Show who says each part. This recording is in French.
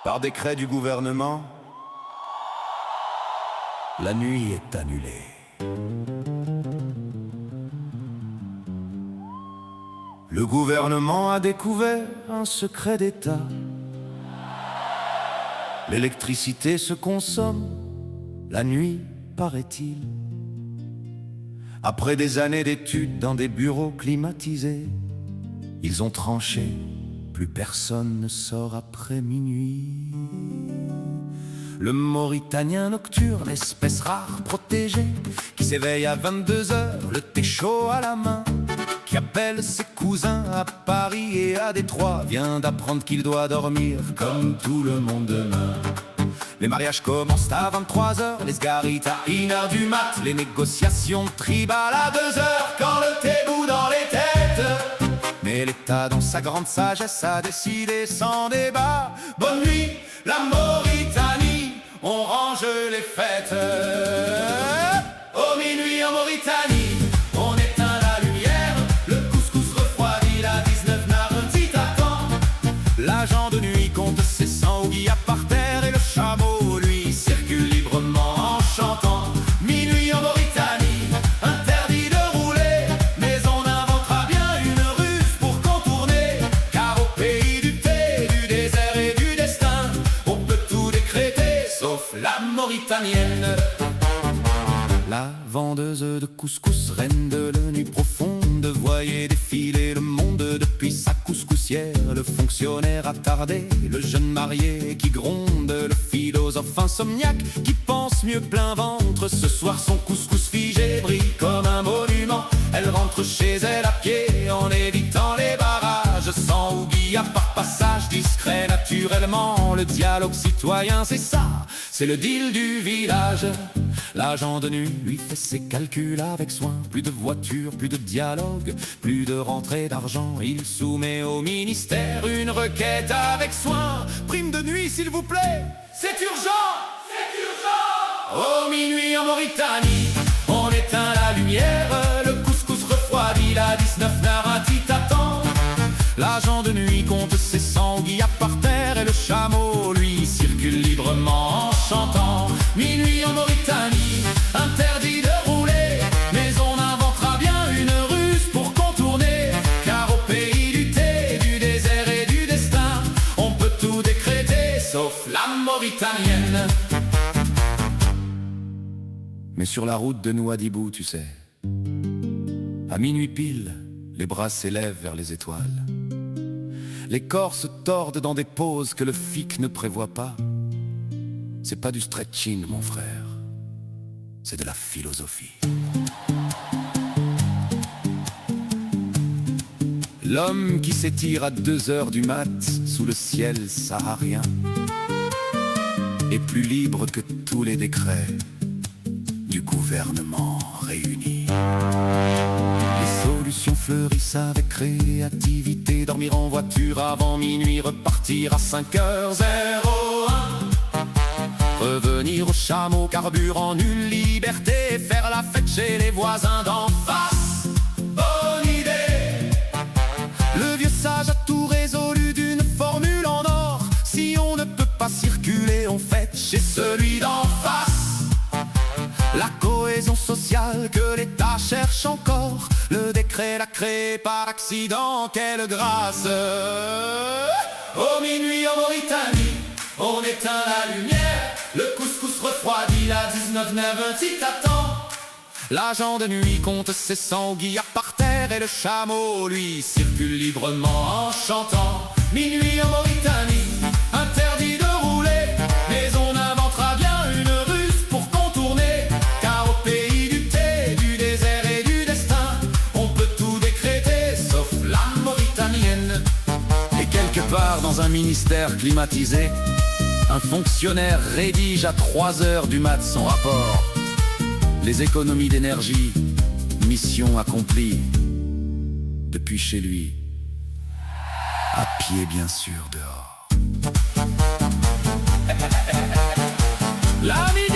Speaker 1: Par décret du gouvernement, la nuit est annulée. Le gouvernement a découvert un secret d'État. L'électricité se consomme la nuit, paraît-il. Après des années d'études dans des bureaux climatisés, ils ont tranché, plus personne ne sort après minuit. Le Mauritanien nocturne, espèce rare protégée, qui s'éveille à 22 heures, le thé chaud à la main, qui appelle ses cousins à Paris et à Détroit, vient d'apprendre qu'il doit dormir comme tout le monde demain. Les mariages commencent à 23 heures, les sgarites à 1 heure du mat, les négociations tribales à 2 heures, quand le thé bout dans les têtes. Mais l'État, dans sa grande sagesse, a décidé sans débat. Bonne nuit, la Mauritanie, on range les fêtes. Au minuit en Mauritanie, on éteint la lumière, le couscous refroidit la 19 Narenti t'attend. L'agent de nuit compte ses sanguillas par terre et le chameau, lui, circule librement en chantant. Minuit en Mauritanie, interdit de rouler, mais on inventera bien une ruse pour contourner. Car au pays du thé, du désert et du destin, on peut tout décréter, sauf la mauritanienne. La vendeuse de couscous, reine de la nuit profonde, voyait défiler le monde depuis sa couscoussière. Le fonctionnaire attardé, le jeune marié qui gronde, le philosophe insomniaque qui pense mieux plein ventre. Ce soir son couscous figé brille comme un monument. Elle rentre chez elle à pied en évitant les barrages, sans oubli par passage discret naturellement. Le dialogue citoyen, c'est ça, c'est le deal du village. L'agent de nuit lui fait ses calculs avec soin. Plus de voitures, plus de dialogue, plus de rentrée d'argent. Il soumet au ministère une requête avec soin. Prime de nuit s'il vous plaît, c'est urgent, c'est urgent. Au minuit en Mauritanie, on éteint la lumière, le couscous refroidit la 19 Narenti t'attend. L'agent de nuit compte ses sanguillas par terre et le chameau, lui, circule librement en chantant. Minuit en Mauritanie, interdit de rouler, mais on inventera bien une ruse pour contourner. Car au pays du thé, du désert et du destin, on peut tout décréter, sauf la mauritanienne. Mais sur la route de Nouadhibou, tu sais, à minuit pile, les bras s'élèvent vers les étoiles. Les corps se tordent dans des poses que le FIC ne prévoit pas. C'est pas du stretching, mon frère, c'est de la philosophie. L'homme qui s'étire à 2 heures du mat sous le ciel saharien est plus libre que tous les décrets du gouvernement réunis. Les solutions fleurissent avec créativité. Dormir en voiture avant minuit, repartir à 5h01. Revenir au chameau, carburant, nulle liberté. Faire la fête chez les voisins d'en face, bonne idée. Le vieux sage a tout résolu d'une formule en or. Si on ne peut pas circuler, on fête chez celui d'en face. La cohésion sociale que l'État cherche encore, le décret l'a créé par accident, quelle grâce. Au minuit en Mauritanie, on éteint la lumière, le couscous refroidit la 19 Narenti t'attend. L'agent de nuit compte ses sanguillas par terre et le chameau, lui, circule librement en chantant. Minuit en Mauritanie, interdit de rouler, mais on inventera bien une ruse pour contourner. Car au pays du thé, du désert et du destin, on peut tout décréter, sauf la mauritanienne. Et quelque part dans un ministère climatisé, un fonctionnaire rédige à 3 heures du mat son rapport. Les économies d'énergie, mission accomplie. Depuis chez lui, à pied bien sûr dehors. L'ami